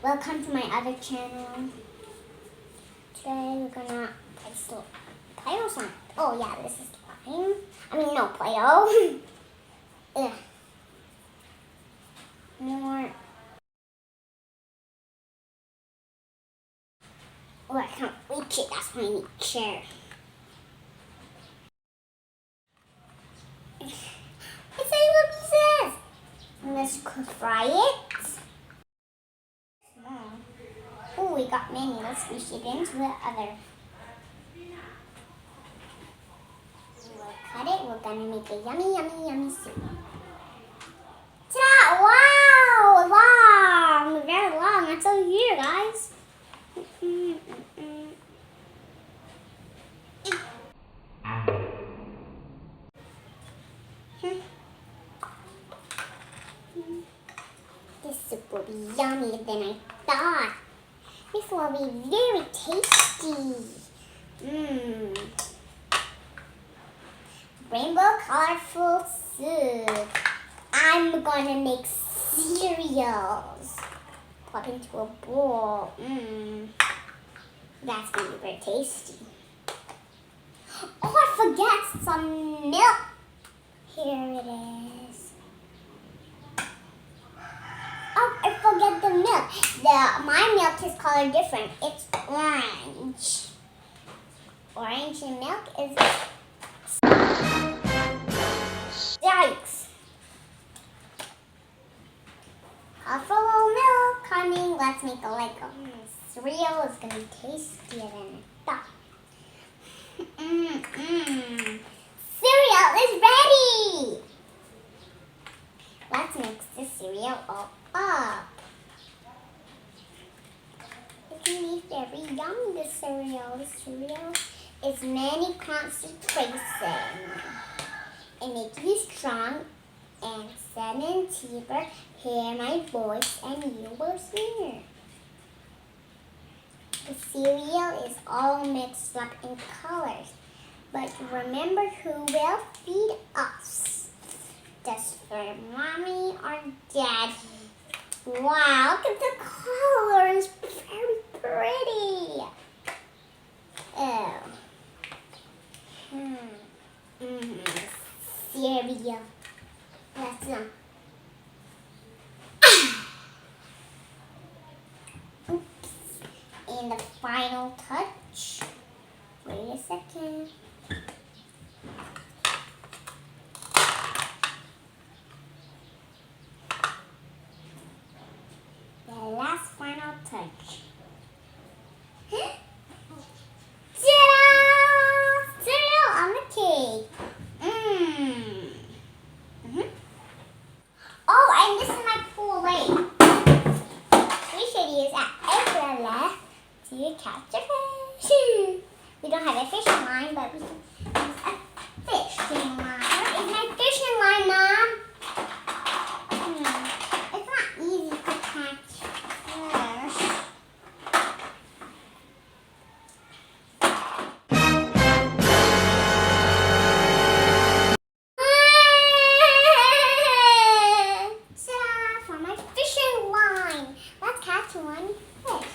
welcome to my other channel. Today we're gonna play Play-Doh song. Oh yeah, this is slime. I mean no, Play-Doh. Ugh. More. Oh, I can't reach it, that's why I need a chair. Let's see what it says. Let's fry it. Oh, we got many. Let's squish it into the other. We'll cut it. We're gonna make a yummy, yummy, yummy soup. Ta-da! Wow! Long! Very long. That's over here, guys. This soup will be yummier than I thought. This will be very tasty. Rainbow colorful soup. I'm gonna make cereals. Pop into a bowl. That's gonna be very tasty. Oh, I forgot some milk. Here it is. Oh, I forget the milk. My milk is colored different. It's orange. Orange and milk is... Yikes. Colorful milk coming. Let's make a Lego. Cereal is going to be tastier than I thought. Cereal is ready. Let's mix the cereal all up. It can be very yummy, the cereal. The cereal is many concentration. It makes you strong and 7 deeper. Hear my voice and you will hear. The cereal is all mixed up in colors. But remember who will feed us. Just for mommy or daddy. Wow, look at the colors. Very pretty. Oh. Cereal. Let's go. Oops. And the final touch. Wait a second. The last final touch. Ta-da! Cereal on the cake. Oh, and this is my pool lake. We should use an umbrella to catch a fish. We don't have a fishing line, but we can use a fishing line. Where is my fishing line, Mom? It's not easy to catch fish. Ta-da! For my fishing line. Let's catch one fish.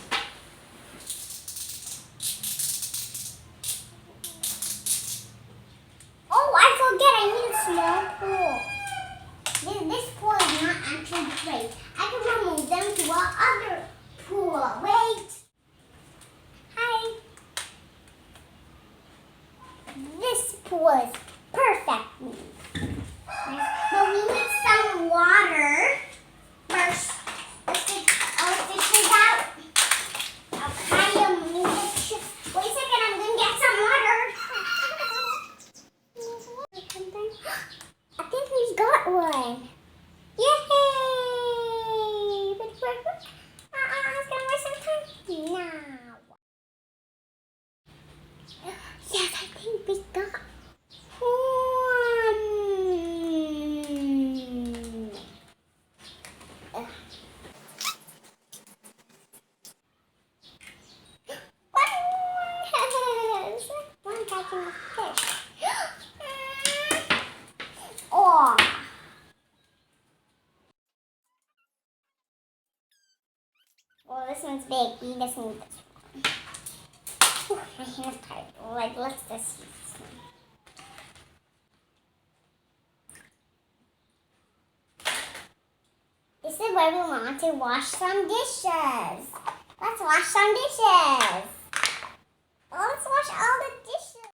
Oh, I forget I need a small pool. This pool is not actually great. I can remove them to our other pool. Wait. Hi. This pool is perfect. But we need some water. First, let's take our fishes out. I'll kind of move it. Wait a second, I'm going to get some water. I think we've got one. Yay! But it's going to waste some time. This one's big. We just need this one. Whew, my hand's tired. Like, let's just use this one. This is where we want to wash some dishes. Let's wash some dishes. Let's wash all the dishes.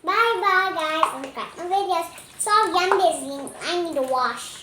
Bye bye guys. Subscribe my videos. So I'm busy. I need to wash.